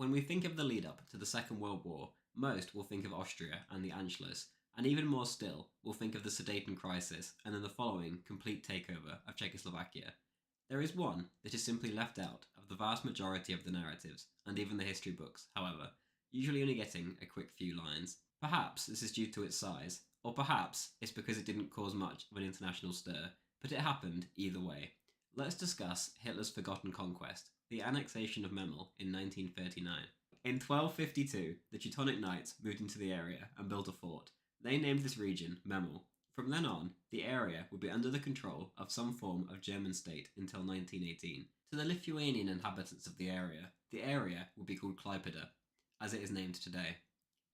When we think of the lead-up to the Second World War, most will think of Austria and the Anschluss, and even more still, will think of the Sudeten crisis and then the following complete takeover of Czechoslovakia. There is one that is simply left out of the vast majority of the narratives, and even the history books, however, usually only getting a quick few lines. Perhaps this is due to its size, or perhaps it's because it didn't cause much of an international stir, but it happened either way. Let's discuss Hitler's forgotten conquest, the annexation of Memel in 1939. In 1252, the Teutonic Knights moved into the area and built a fort. They named this region Memel. From then on, the area would be under the control of some form of German state until 1918. To the Lithuanian inhabitants of the area would be called Klaipeda, as it is named today.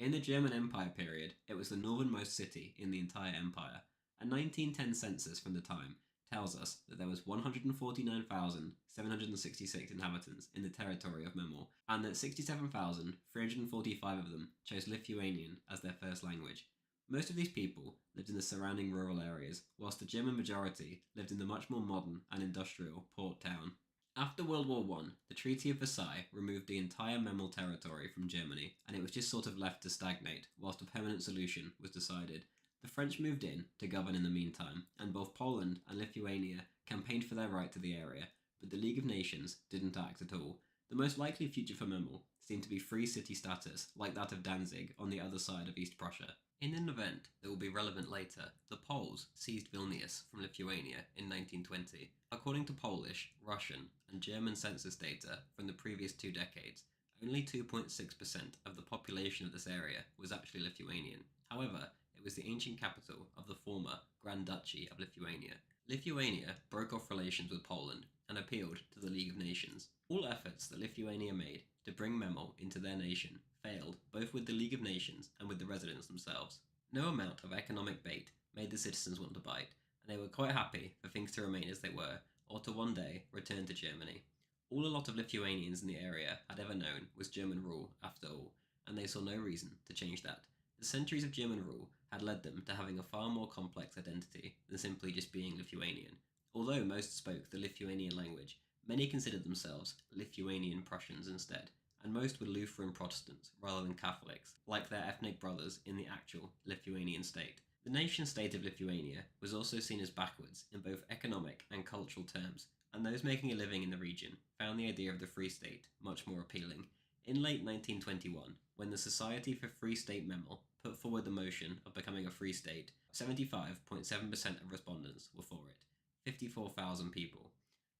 In the German Empire period, it was the northernmost city in the entire empire. A 1910 census from the time tells us that there was 149,766 inhabitants in the territory of Memel, and that 67,345 of them chose Lithuanian as their first language. Most of these people lived in the surrounding rural areas, whilst the German majority lived in the much more modern and industrial port town. After World War I, the Treaty of Versailles removed the entire Memel territory from Germany, and it was just sort of left to stagnate whilst a permanent solution was decided. The French moved in to govern in the meantime, and both Poland and Lithuania campaigned for their right to the area, but the League of Nations didn't act at all. The most likely future for Memel seemed to be free city status, like that of Danzig on the other side of East Prussia. In an event that will be relevant later, the Poles seized Vilnius from Lithuania in 1920. According to Polish, Russian, and German census data from the previous 2 decades, only 2.6% of the population of this area was actually Lithuanian. However, it was the ancient capital of the former Grand Duchy of Lithuania. Lithuania broke off relations with Poland and appealed to the League of Nations. All efforts that Lithuania made to bring Memel into their nation failed, both with the League of Nations and with the residents themselves. No amount of economic bait made the citizens want to bite, and they were quite happy for things to remain as they were, or to one day return to Germany. All a lot of Lithuanians in the area had ever known was German rule, after all, and they saw no reason to change that. The centuries of German rule had led them to having a far more complex identity than simply just being Lithuanian. Although most spoke the Lithuanian language, many considered themselves Lithuanian Prussians instead, and most were Lutheran Protestants rather than Catholics, like their ethnic brothers in the actual Lithuanian state. The nation-state of Lithuania was also seen as backwards in both economic and cultural terms, and those making a living in the region found the idea of the Free State much more appealing. In late 1921, when the Society for Free State Memel put forward the motion of becoming a free state, 75.7% of respondents were for it, 54,000 people.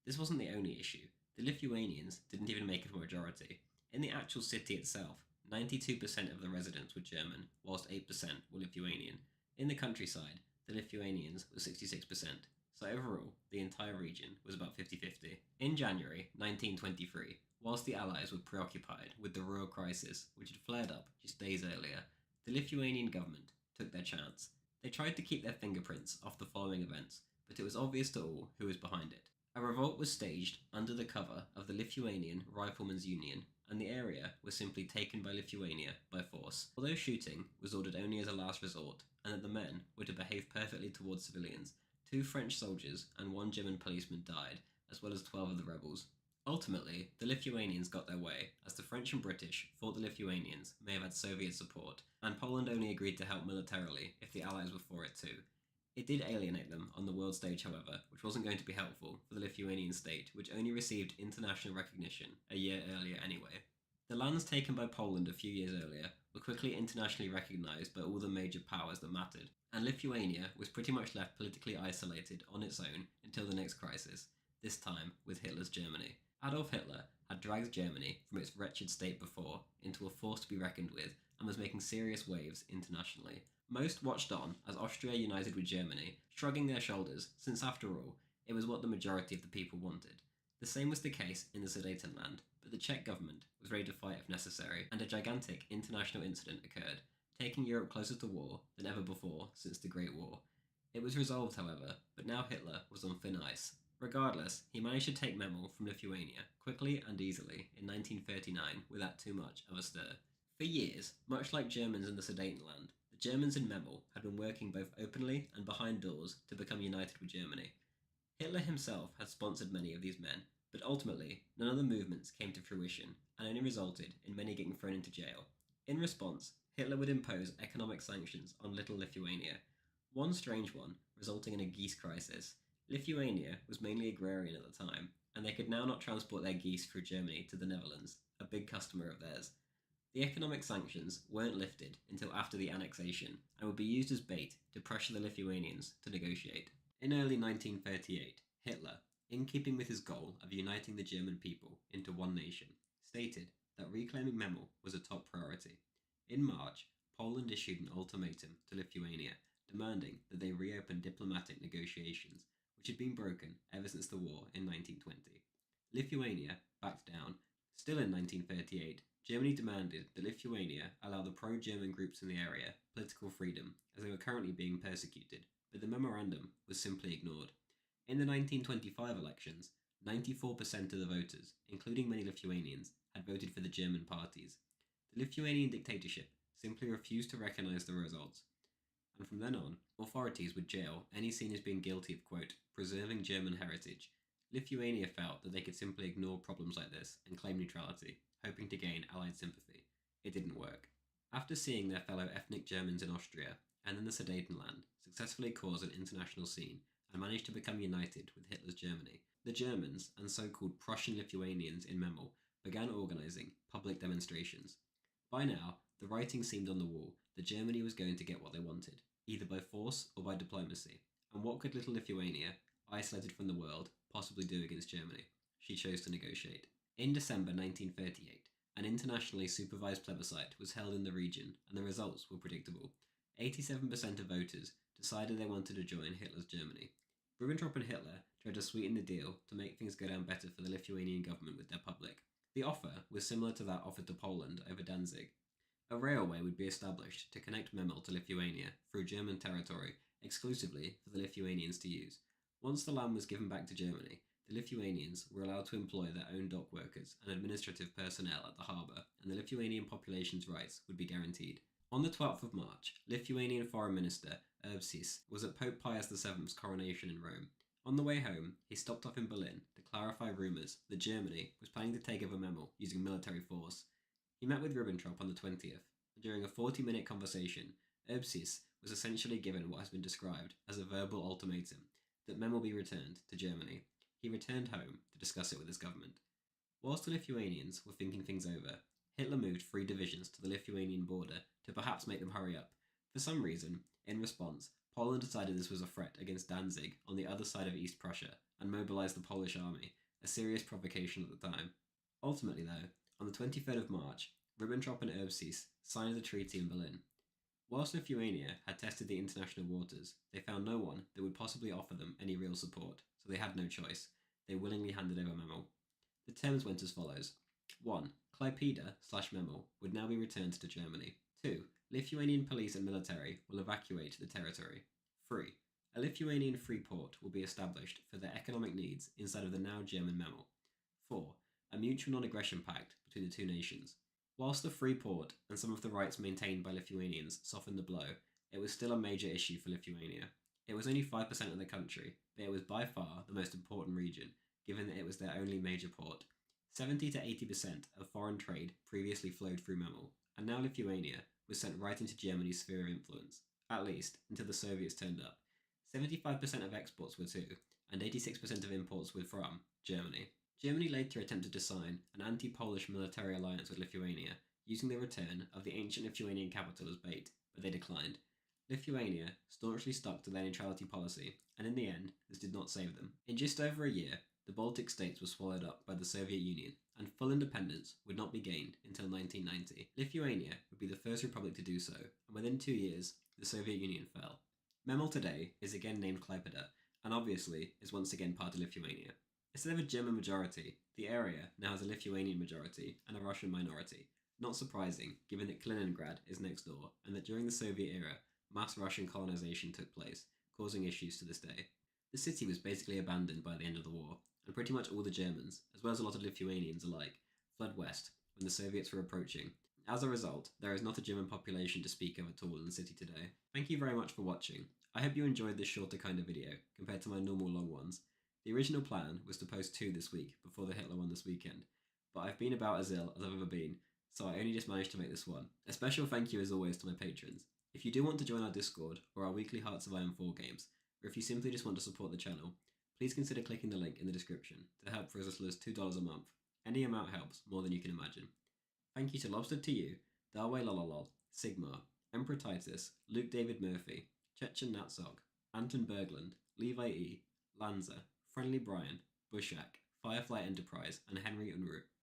This wasn't the only issue. The Lithuanians didn't even make it a majority. In the actual city itself, 92% of the residents were German, whilst 8% were Lithuanian. In the countryside, the Lithuanians were 66%, so overall, the entire region was about 50-50. In January 1923, whilst the Allies were preoccupied with the rural crisis, which had flared up just days earlier, the Lithuanian government took their chance. They tried to keep their fingerprints off the following events, but it was obvious to all who was behind it. A revolt was staged under the cover of the Lithuanian Riflemen's Union, and the area was simply taken by Lithuania by force. Although shooting was ordered only as a last resort, and that the men were to behave perfectly towards civilians, 2 French soldiers and 1 German policeman died, as well as 12 of the rebels. Ultimately, the Lithuanians got their way, as the French and British thought the Lithuanians may have had Soviet support, and Poland only agreed to help militarily if the Allies were for it too. It did alienate them on the world stage, however, which wasn't going to be helpful for the Lithuanian state, which only received international recognition a year earlier anyway. The lands taken by Poland a few years earlier were quickly internationally recognised by all the major powers that mattered, and Lithuania was pretty much left politically isolated on its own until the next crisis, this time with Hitler's Germany. Adolf Hitler had dragged Germany from its wretched state before into a force to be reckoned with, and was making serious waves internationally. Most watched on as Austria united with Germany, shrugging their shoulders, since after all, it was what the majority of the people wanted. The same was the case in the Sudetenland, but the Czech government was ready to fight if necessary, and a gigantic international incident occurred, taking Europe closer to war than ever before since the Great War. It was resolved, however, but now Hitler was on thin ice. Regardless, he managed to take Memel from Lithuania quickly and easily in 1939 without too much of a stir. For years, much like Germans in the Sudetenland, the Germans in Memel had been working both openly and behind doors to become united with Germany. Hitler himself had sponsored many of these men, but ultimately none of the movements came to fruition, and only resulted in many getting thrown into jail. In response, Hitler would impose economic sanctions on Little Lithuania. One strange one, resulting in a geese crisis. Lithuania was mainly agrarian at the time, and they could now not transport their geese through Germany to the Netherlands, a big customer of theirs. The economic sanctions weren't lifted until after the annexation and would be used as bait to pressure the Lithuanians to negotiate. In early 1938, Hitler, in keeping with his goal of uniting the German people into one nation, stated that reclaiming Memel was a top priority. In March, Poland issued an ultimatum to Lithuania, demanding that they reopen diplomatic negotiations, which had been broken ever since the war in 1920. Lithuania backed down. Still in 1938, Germany demanded that Lithuania allow the pro-German groups in the area political freedom, as they were currently being persecuted, but the memorandum was simply ignored. In the 1925 elections, 94% of the voters, including many Lithuanians, had voted for the German parties. The Lithuanian dictatorship simply refused to recognise the results, and from then on, authorities would jail any seen as being guilty of, quote, preserving German heritage. Lithuania felt that they could simply ignore problems like this and claim neutrality, hoping to gain Allied sympathy. It didn't work. After seeing their fellow ethnic Germans in Austria, and in the Sudetenland, successfully cause an international scene and manage to become united with Hitler's Germany, the Germans and so-called Prussian Lithuanians in Memel began organising public demonstrations. By now, the writing seemed on the wall that Germany was going to get what they wanted, either by force or by diplomacy. And what could little Lithuania, isolated from the world, possibly do against Germany? She chose to negotiate. In December 1938, an internationally supervised plebiscite was held in the region, and the results were predictable. 87% of voters decided they wanted to join Hitler's Germany. Ribbentrop and Hitler tried to sweeten the deal to make things go down better for the Lithuanian government with their public. The offer was similar to that offered to Poland over Danzig. A railway would be established to connect Memel to Lithuania through German territory exclusively for the Lithuanians to use. Once the land was given back to Germany, the Lithuanians were allowed to employ their own dock workers and administrative personnel at the harbour, and the Lithuanian population's rights would be guaranteed. On the 12th of March, Lithuanian Foreign Minister Urbšys was at Pope Pius VII's coronation in Rome. On the way home, he stopped off in Berlin to clarify rumours that Germany was planning to take over Memel using military force. He met with Ribbentrop on the 20th, and during a 40-minute conversation, Urbšys was essentially given what has been described as a verbal ultimatum that Memel be returned to Germany. He returned home to discuss it with his government. Whilst the Lithuanians were thinking things over, Hitler moved 3 divisions to the Lithuanian border to perhaps make them hurry up. For some reason, in response, Poland decided this was a threat against Danzig on the other side of East Prussia and mobilised the Polish army, a serious provocation at the time. Ultimately, though, on the 23rd of March, Ribbentrop and Urbšys signed the treaty in Berlin. Whilst Lithuania had tested the international waters, they found no one that would possibly offer them any real support, so they had no choice. They willingly handed over Memel. The terms went as follows. 1. Klaipeda/Memel would now be returned to Germany. 2. Lithuanian police and military will evacuate the territory. 3. A Lithuanian free port will be established for their economic needs inside of the now German Memel. 4. A mutual non-aggression pact between the two nations. Whilst the free port and some of the rights maintained by Lithuanians softened the blow, it was still a major issue for Lithuania. It was only 5% of the country, but it was by far the most important region, given that it was their only major port. 70 to 80% of foreign trade previously flowed through Memel, and now Lithuania was sent right into Germany's sphere of influence, at least until the Soviets turned up. 75% of exports were to, and 86% of imports were from, Germany. Germany later attempted to sign an anti-Polish military alliance with Lithuania, using the return of the ancient Lithuanian capital as bait, but they declined. Lithuania staunchly stuck to their neutrality policy, and in the end, this did not save them. In just over a year, the Baltic states were swallowed up by the Soviet Union, and full independence would not be gained until 1990. Lithuania would be the first republic to do so, and within 2 years, the Soviet Union fell. Memel today is again named Klaipeda, and obviously is once again part of Lithuania. Instead of a German majority, the area now has a Lithuanian majority and a Russian minority. Not surprising, given that Kaliningrad is next door, and that during the Soviet era, mass Russian colonization took place, causing issues to this day. The city was basically abandoned by the end of the war, and pretty much all the Germans, as well as a lot of Lithuanians alike, fled west when the Soviets were approaching. As a result, there is not a German population to speak of at all in the city today. Thank you very much for watching. I hope you enjoyed this shorter kind of video, compared to my normal long ones. The original plan was to post 2 this week, before the Hitler one this weekend, but I've been about as ill as I've ever been, so I only just managed to make this one. A special thank you as always to my patrons. If you do want to join our Discord or our weekly Hearts of Iron 4 games, or if you simply just want to support the channel, please consider clicking the link in the description to help for as little as $2 a month. Any amount helps more than you can imagine. Thank you to Lobster to You, Darway Lolalol, Sigmar, Emperor Titus, Luke David Murphy, Chechen Natsog, Anton Bergland, Levi E, Lanza, Friendly Brian, Bushak, Firefly Enterprise, and Henry Unruh.